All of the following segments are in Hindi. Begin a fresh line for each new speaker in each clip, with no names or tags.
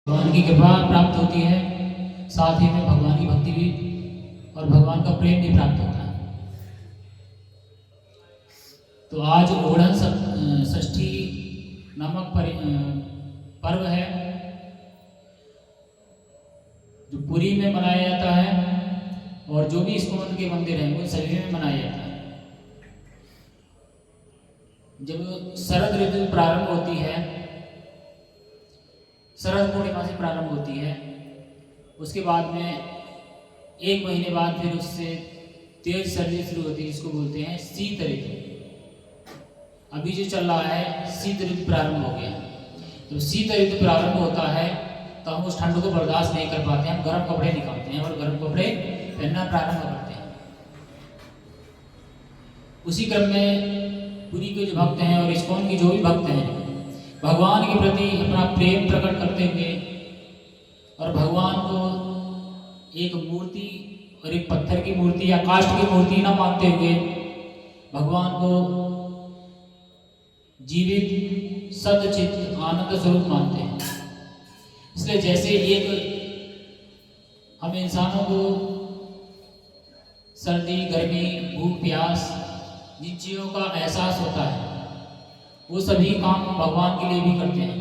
भगवान की कृपा प्राप्त होती है, साथ ही में भगवान की भक्ति भी और भगवान का प्रेम भी प्राप्त होता है। तो आज ओढ़न षष्ठी नामक पर्व है जो पुरी में मनाया जाता है और जो भी इस्कॉन के मंदिर हैं वो सभी में मनाया जाता है। जब शरद ऋतु प्रारंभ होती है, शरद पूर्णिमा से प्रारंभ होती है, उसके बाद में एक महीने बाद फिर उससे तेज सर्दी शुरू होती है, जिसको बोलते हैं शीत ऋतु। अभी जो चल रहा है शीत ऋतु प्रारंभ हो गया। तो शीत ऋतु प्रारंभ होता है तो हम उस ठंड को बर्दाश्त नहीं कर पाते हैं, हम गर्म कपड़े निकालते हैं और गर्म कपड़े पहनना प्रारंभ करते हैं। उसी क्रम में पुरी के जो भक्त हैं और इस्कॉन के जो भी भक्त हैं, भगवान के प्रति अपना प्रेम प्रकट करते हुए और भगवान को एक मूर्ति और एक पत्थर की मूर्ति या काष्ठ की मूर्ति ना मानते हुए भगवान को जीवित सदचित आनंद स्वरूप मानते हैं। इसलिए जैसे एक हम इंसानों को सर्दी, गर्मी, भूख, प्यास जिन चीज़ों का एहसास होता है वो सभी काम भगवान के लिए भी करते हैं।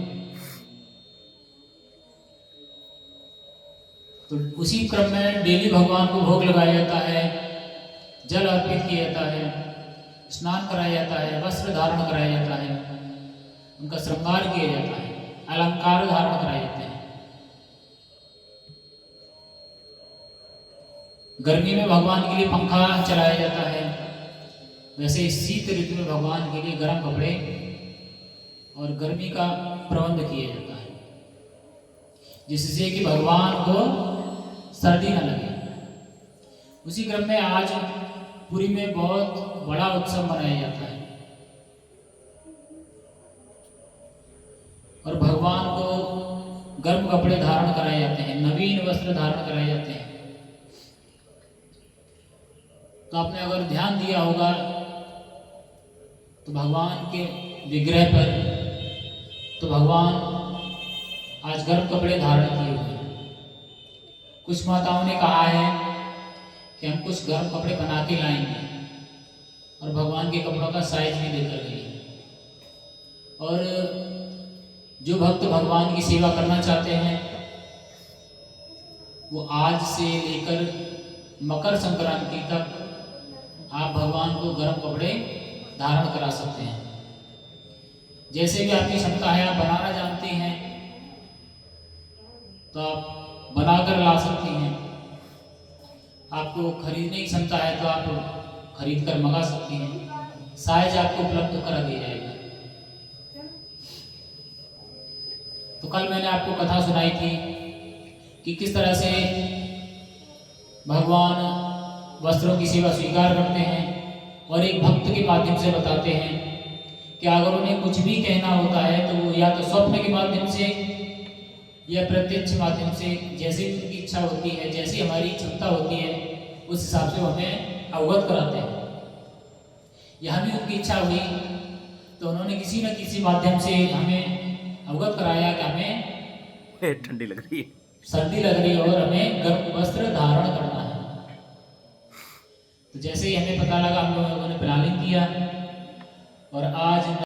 तो उसी क्रम में डेली भगवान को भोग लगाया जाता है, जल अर्पित किया जाता है, स्नान कराया जाता है, वस्त्र धारण कराया जाता है, उनका श्रृंगार किया जाता है, अलंकार धारण कराए जाते हैं। गर्मी में भगवान के लिए पंखा चलाया जाता है, वैसे शीत ऋतु में भगवान के लिए गर्म कपड़े और गर्मी का प्रबंध किया जाता है, जिससे कि भगवान को सर्दी न लगे। उसी क्रम में आज पुरी में बहुत बड़ा उत्सव मनाया जाता है और भगवान को गर्म कपड़े धारण कराए जाते हैं, नवीन वस्त्र धारण कराए जाते हैं। तो आपने अगर ध्यान दिया होगा तो भगवान के विग्रह पर तो भगवान आज गर्म कपड़े धारण किए हुए हैं। कुछ माताओं ने कहा है कि हम कुछ गर्म कपड़े बना के लाएंगे और भगवान के कपड़ों का साइज भी लेकर गई है। और जो भक्त भगवान की सेवा करना चाहते हैं वो आज से लेकर मकर संक्रांति तक आप भगवान को गर्म कपड़े धारण करा सकते हैं। जैसे भी आपकी क्षमता है, आप बनाना जानती हैं तो आप बनाकर ला सकती हैं। आपको खरीदने की क्षमता है तो आप खरीद कर मंगा सकती हैं। साइज आपको उपलब्ध करा दिया जाएगा। तो कल मैंने आपको कथा सुनाई थी कि किस तरह से भगवान वस्त्रों की सेवा स्वीकार करते हैं और एक भक्त के माध्यम से बताते हैं कि अगर उन्हें कुछ भी कहना होता है तो वो या तो स्वप्न के माध्यम से या प्रत्यक्ष माध्यम से, जैसे भी उनकी इच्छा होती है, जैसी हमारी क्षमता होती है उस हिसाब से वो हमें अवगत कराते हैं। यह भी उनकी इच्छा हुई तो उन्होंने किसी न किसी माध्यम से हमें अवगत कराया कि हमें
ठंडी लग रही है,
सर्दी लग रही है और हमें गर्म वस्त्र धारण करना है। तो जैसे ही हमें पता लगा हम लोगों ने प्लानिंग किया और आज